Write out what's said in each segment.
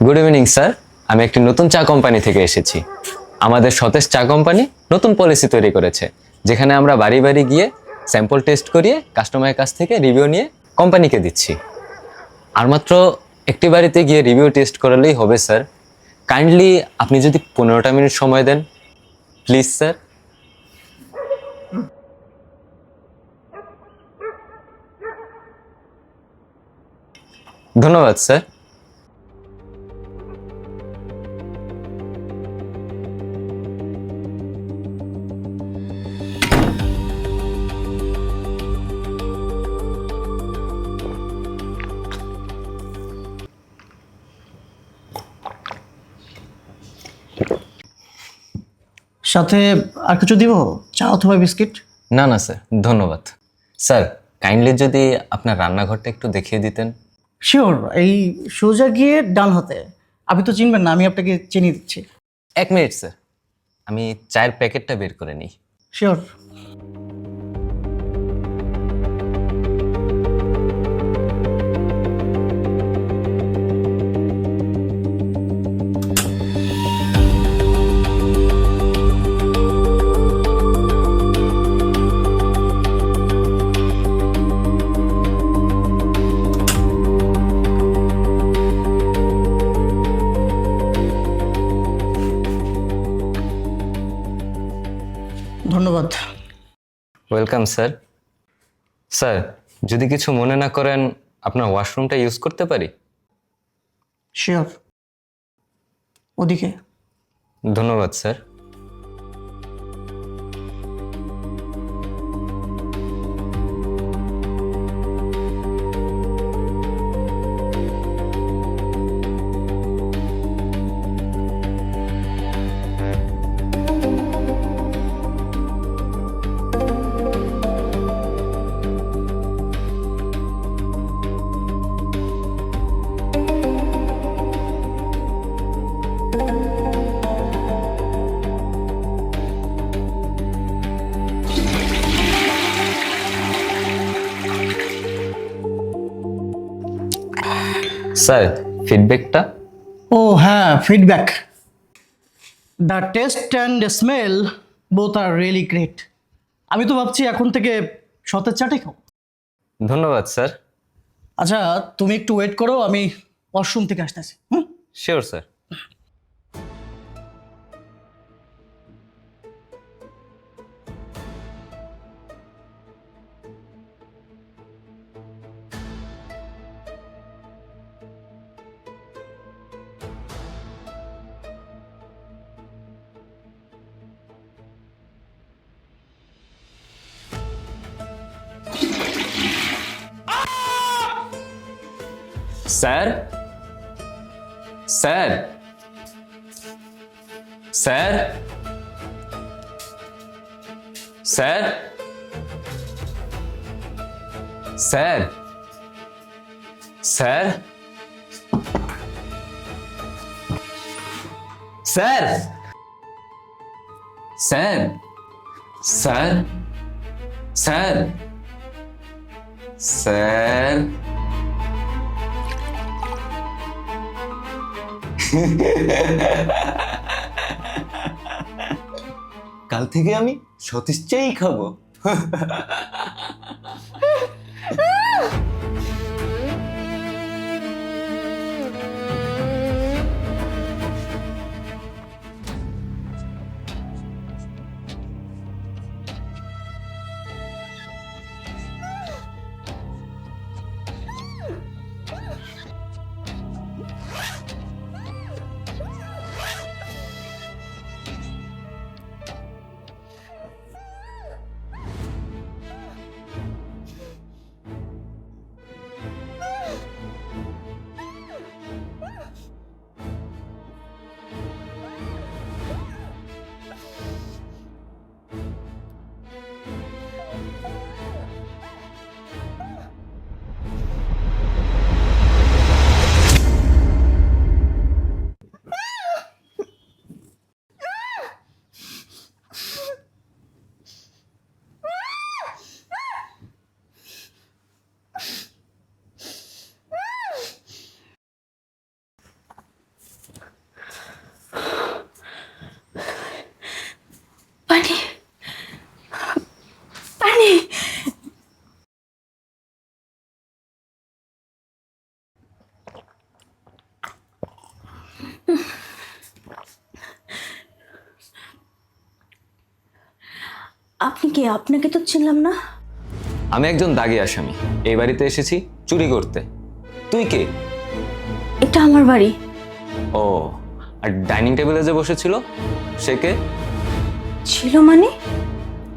Good evening sir, আমি একটি নতুন চা কোম্পানি থেকে এসেছি। আমাদের সতেজ চা কোম্পানি নতুন পলিসি তৈরি করেছে, যেখানে আমরা বাড়ি বাড়ি গিয়ে স্যাম্পল টেস্ট করিয়ে কাস্টমারের কাছ থেকে রিভিউ নিয়ে কোম্পানিকে দিচ্ছি। আর মাত্র একটি বাড়িতে গিয়ে রিভিউ টেস্ট করালেই হবে স্যার। কাইন্ডলি আপনি যদি 15টা মিনিট সময় দেন প্লিজ স্যার। ধন্যবাদ স্যার। সাথে আর কিছু দিব, চা অথবা বিস্কিট? না না স্যার, ধন্যবাদ। স্যার কাইন্ডলি যদি আপনার রান্নাঘরটা একটু দেখিয়ে দিতেন। শিওর, এই সোজা গিয়ে ডান হাতে। আপনি তো চিনবেন না, আমি আপনাকে চিনিয়ে দিচ্ছি। 1 মিনিট স্যার, আমি চায়ের প্যাকেটটা বের করে নিই। শিওর। ধন্যবাদ। Welcome sir. স্যার যদি কিছু মনে না করেন, আপনার ওয়াশরুমটা ইউজ করতে পারি? শিওর, ওদিকে। ধন্যবাদ স্যার। স্যার ফিডব্যাকটা? ও হ্যাঁ, feedback. The test and smell both are really great. আমি তো ভাবছি এখন থেকে সতেজ চাটাই খাও। ধন্যবাদ স্যার। আচ্ছা, তুমি একটু ওয়েট করো, আমি ওয়াশরুম থেকে আসতেছি। হুম। Sure sir. Sir sir sir sir sir sir sir sir sir sir sir কাল থেকে আমি সতীশ চাই খাবো। আপনি কে? আপনাকে তো চিনলাম না। আমি একজন দাগী আসামি, এই বাড়িতে এসেছি চুরি করতে। তুই কে? এটা আমার বাড়ি। ও, আর ডাইনিং টেবিলে যে বসেছিল সে কে? ছিল মানে?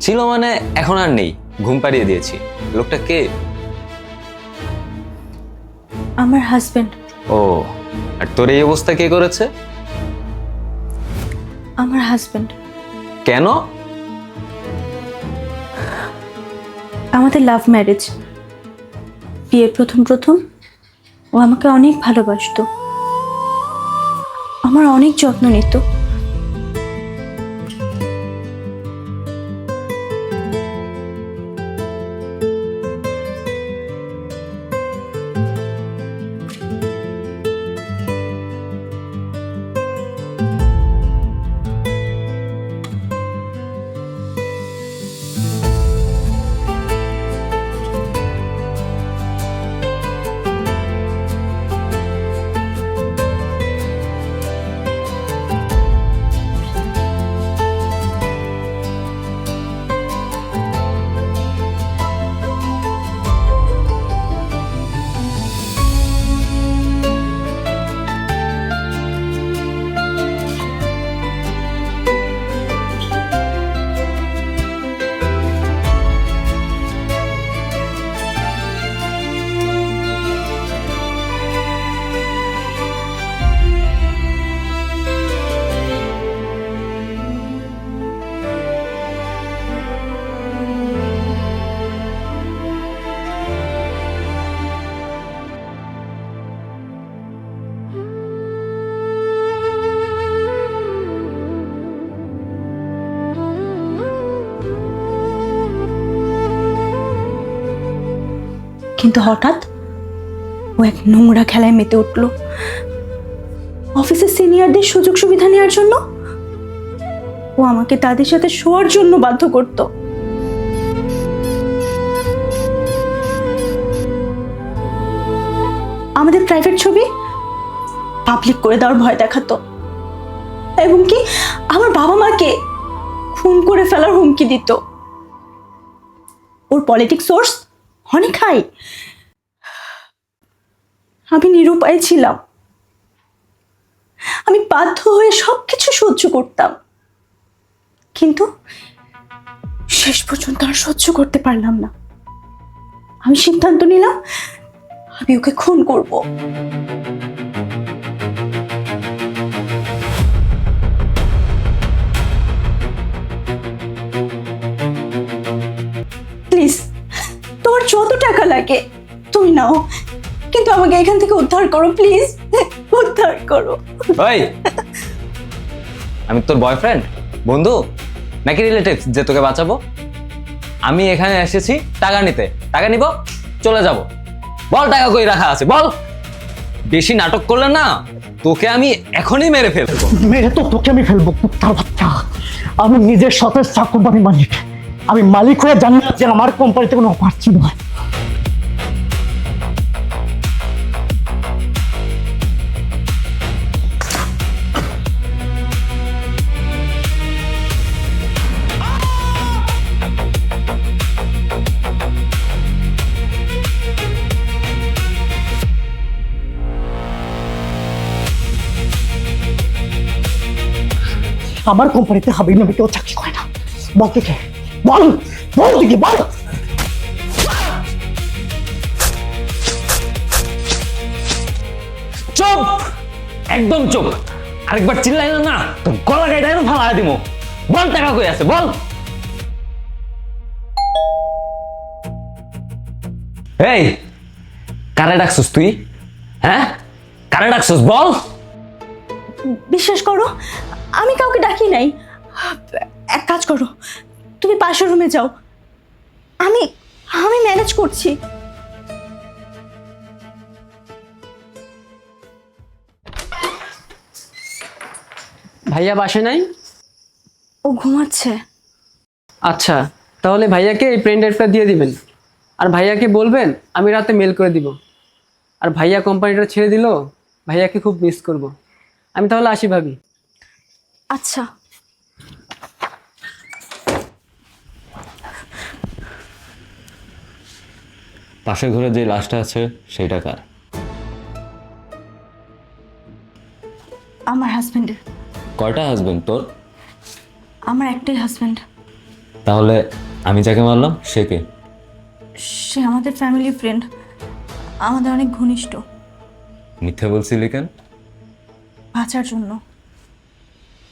ছিল মানে এখন আর নেই, ঘুম পাড়িয়ে দিয়েছি। লোকটা কে? আমার হাজবেন্ড। ও, আর তোর এই অবস্থা কে করেছে? আমার হাজবেন্ড। কেন? আমাদের লাভ ম্যারেজ। বিয়ের প্রথম প্রথম ও আমাকে অনেক ভালোবাসতো, আমার অনেক যত্ন নিত। কিন্তু হঠাৎ ও এক নোংরা খেলায় মেতে উঠলো। অফিসের সিনিয়রদের সুযোগ সুবিধা নেওয়ার জন্য ও আমাকে তাদের সাথে শোয়ার জন্য বাধ্য করত। আমাদের প্রাইভেট ছবি পাবলিক করে দেওয়ার ভয় দেখাতো, এবং কি আমার বাবা মাকে খুন করে ফেলার হুমকি দিত। ওর পলিটিক্স সোর্স অনেক হাই। আমি নিরুপায় ছিলাম, আমি বাধ্য হয়ে সবকিছু সহ্য করতাম, কিন্তু শেষ পর্যন্ত আর সহ্য করতে পারলাম না। আমি সিদ্ধান্ত নিলাম আমি ওকে খুন করব। প্লিজ, তোমার যত টাকা লাগে তুমি নাও, কিন্তু আমাকে এখান থেকে উদ্ধার করো প্লিজ, উদ্ধার করো। ওই, আমি তোর বয়ফ্রেন্ড, বন্ধু নাকি রিলেটিভ যে তোকে বাঁচাবো? আমি এখানে এসেছি টাকা নিতে, টাকা নিব, চলে যাব। বল টাকা কই রাখা আছে বল। বেশি নাটক করলে না তোকে আমি এখনই মেরে ফেলবো। মেরে তো তোকে আমি ফেলবো কুত্তার বাচ্চা। আমি নিজের সতেজ চা কোম্পানির মালিক। আমি মালিক হয়ে জানি না যে আমার কোম্পানিতে কোনো অফার ছিল। আমার কোম্পানিতে হাবিব নামে কেউ চাকরি করে না। বল থেকে বল, বল থেকে বল। চুপ, একদম চুপ। আরেকবার চিল্লাইল না তো গলা গাইডাই ফালা দিব। বল টাকা কই আছে বল। এই, কারে ডাকছিস তুই? হ্যাঁ, কারে ডাকছিস বল। বিশ্বাস করো, আমি কাউকে ডাকি নাই। এক কাজ করো, তুমি পাশের রুমে যাও, আমি আমি ম্যানেজ করছি। ভাইয়া বাসায় নাই? ও ঘুমাচ্ছে। আচ্ছা, তাহলে ভাইয়াকে এই পেন ড্রাইভটা দিয়ে দিবেন, আর ভাইয়াকে বলবেন আমি রাতে মেল করে দিব। আর ভাইয়া কোম্পানিটা ছেড়ে দিল, ভাইয়াকে খুব মিস করব। আমি তাহলে আসি ভাবি। আচ্ছা। পাশের ঘরে যে লাশটা আছে সেইটা কার? আমার হাজবেন্ডের। কয়টা হাজবেন্ড তোর? আমার একটাই হাজবেন্ড। তাহলে আমি যাকে মারলাম সে কে? সে আমাদের ফ্যামিলি ফ্রেন্ড, আমাদের অনেক ঘনিষ্ঠ। মিথ্যে বলছিলি কেন? বাঁচার জন্য।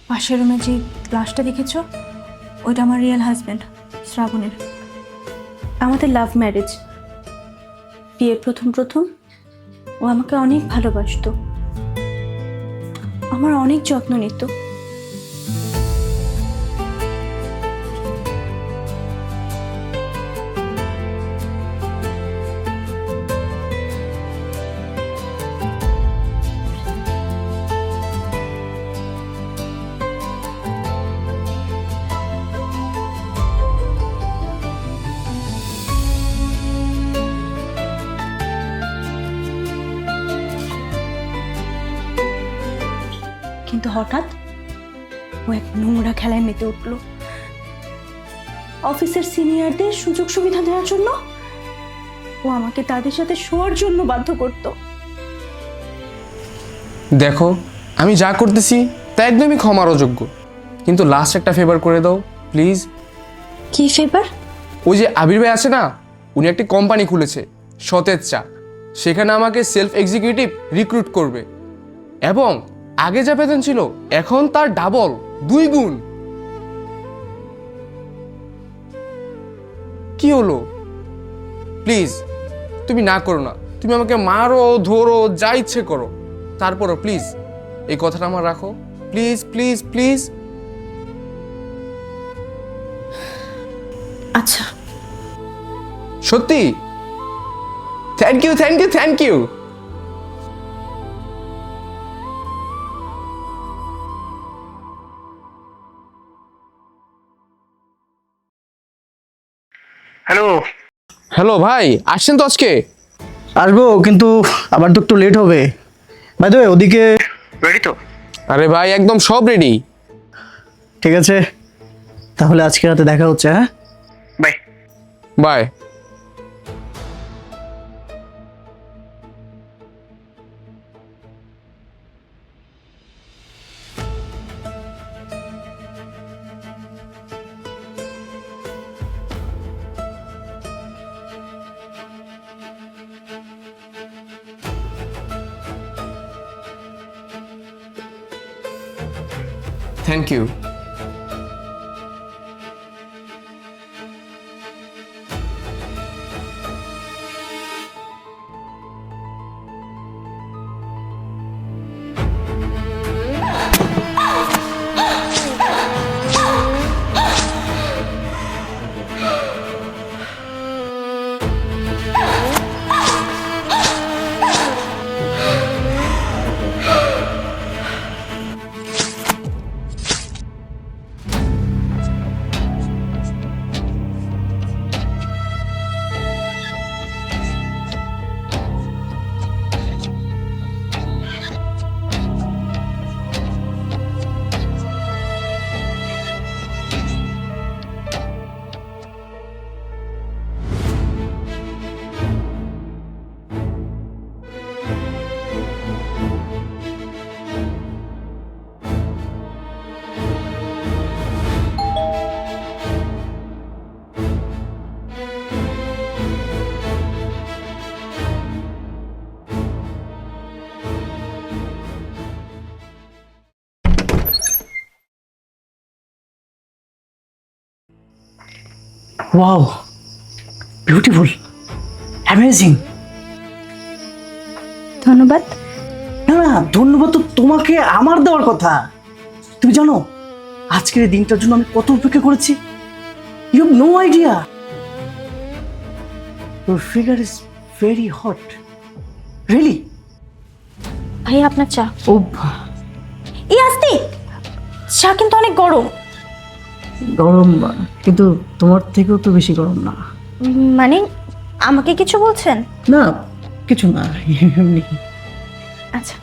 পাশের রুমে যে লাশটা দেখেছো ওইটা আমার রিয়েল হাজবেন্ড শ্রাবণের। আমাদের লাভ ম্যারেজ। বিয়ের প্রথম প্রথম ও আমাকে অনেক ভালোবাসতো, আমার অনেক যত্ন নিত। কিন্তু হঠাৎ ও এক নোংরা খেলায় মেতে উঠল। অফিসের সিনিয়রদের সুযোগ সুবিধা দেওয়ার জন্য ও আমাকে তাদের সাথে শোয়ার জন্য বাধ্য করত। দেখো, আমি যা করতেছি তা একদমই ক্ষমার অযোগ্য, কিন্তু লাস্ট একটা ফেভার করে দাও প্লিজ। কি ফেভার? ওই যে আবির ভাই আছে না, উনি একটি কোম্পানি খুলেছে সতেজ চা, সেখানে আমাকে সেলফ এক্সিকিউটিভ রিক্রুট করবে এবং আগে যা বেতন ছিল এখন তার ডাবল, 2 গুণ। কি হলো? প্লিজ তুমি না করো না, তুমি আমাকে মারো ধরো যা ইচ্ছে করো, তারপরও প্লিজ এই কথাটা আমার রাখো, প্লিজ প্লিজ প্লিজ। আচ্ছা, সত্যি? Thank you thank you thank you. Hello ভাই, আসছেন তো আজকে? আসবো, কিন্তু আবার তো একটু লেট হবে। বাই দ্য ওয়ে, ওদিকে রেডি তো? আরে ভাই একদম সব রেডি। ঠিক আছে, তাহলে আজকে রাতে দেখা হচ্ছে। হ্যাঁ, bye bye. Thank you. Wow, beautiful, amazing. ধন্যবাদ। না না, ধন্যবাদ তো তোমাকে আমার দেওয়ার কথা। তুমি জানো আজকের এই দিনটার জন্য আমি কত অপেক্ষা করেছি? You have no idea. Your figure is very hot, really. ভাইয়া আপনার চা। ও, এই আস্তে, চা কিন্তু অনেক গরম। গরম, কিন্তু তোমার থেকেও তো বেশি গরম না। মানে আমাকে কিছু বলছেন? না, কিছু না, এমনি। আচ্ছা,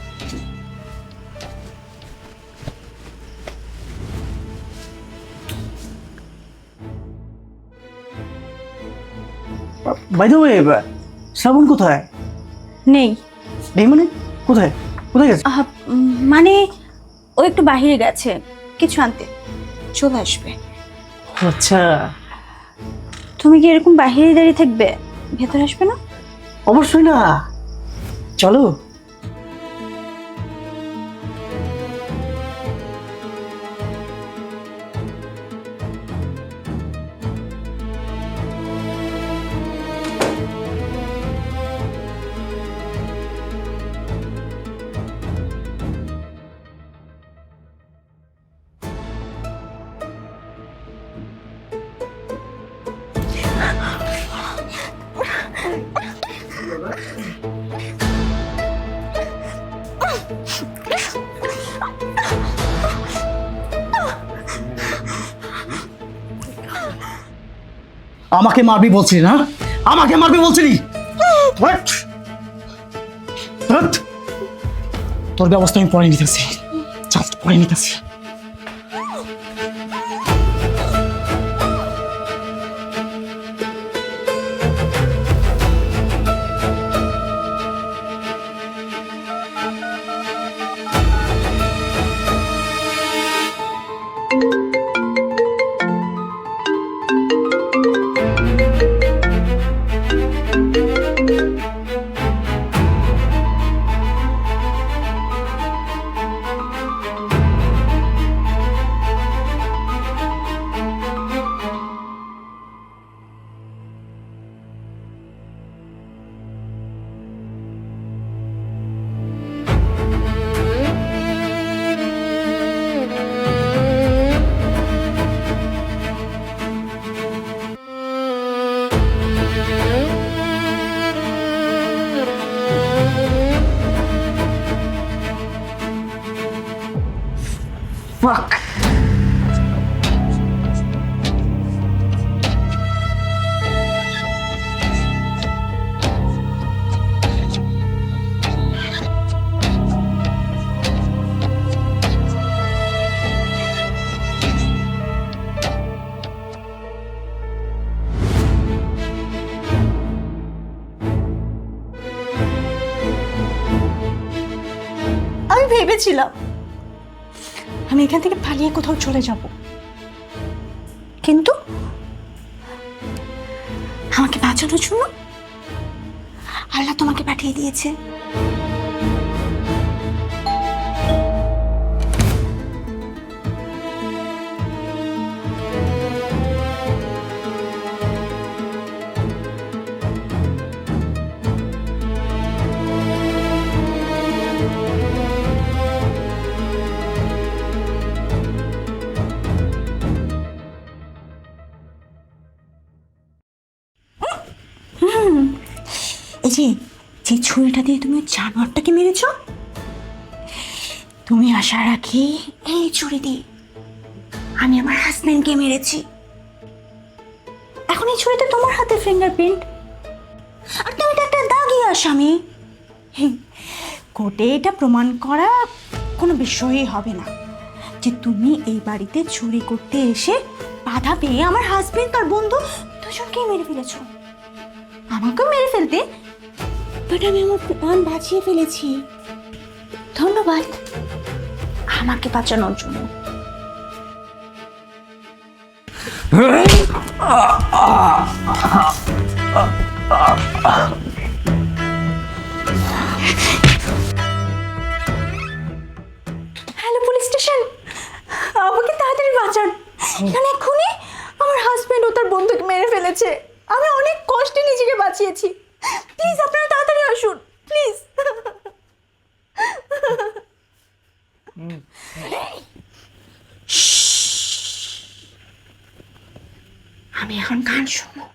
বাই দ্য ওয়ে, শ্রাবণ কোথায়? নেই। এই মানে কোথায় কোথায় গেছে? মানে ও একটু বাইরে গেছে কিছু আনতে, চলে আসবে। আচ্ছা, তুমি কি এরকম বাইরে দাঁড়িয়ে থাকবে, ভেতরে আসবে না? অবশ্যই না, চলো। আমাকে মারবি বলছিলি না? আমাকে মারবি বলছিলি? What? ধ্যাৎ, তোর ব্যবস্থা আমি পরে নিতেছি, চল পরে নিতেছি। Fuck. আমি ভেবেছিলাম আমি এখান থেকে পালিয়ে কোথাও চলে যাব, কিন্তু আমাকে বাঁচানোর জন্য আল্লাহ তোমাকে পাঠিয়ে দিয়েছে। এই যে যে ছুরিটা দিয়ে তুমি জানোয়ারটাকে মেরেছ, তুমি আসার আগে এই ছুরি দিয়ে আমি আমার হাজবেন্ডকে মেরেছি। এখন এই ছুরিতে তোমার হাতে ফিঙ্গারপ্রিন্ট, আর তুমি তো একটা দাগি আসামি। কোর্টে এটা প্রমাণ করা কোনো বিষয়ই হবে না যে তুমি এই বাড়িতে চুরি করতে এসে বাধা পেয়ে আমার হাজবেন্ড আর বন্ধু দুজনকেই মেরে ফেলেছো। আমাকেও মেরে ফেলতে, বাট আমি আমার প্রাণ বাঁচিয়ে ফেলেছি। ধন্যবাদ আমাকে বাঁচানোর জন্য। হ্যালো পুলিশ স্টেশন, আমাকে তাড়াতাড়ি বাঁচান। এখানে এক্ষুনি আমার হাজবেন্ড ও তার বন্ধুকে মেরে ফেলেছে। আমি অনেক কষ্টে নিজেকে বাঁচিয়েছি। প্লিজ আপনারা তাড়াতাড়ি আসুন, প্লিজ। আমি এখন গান শুনবো।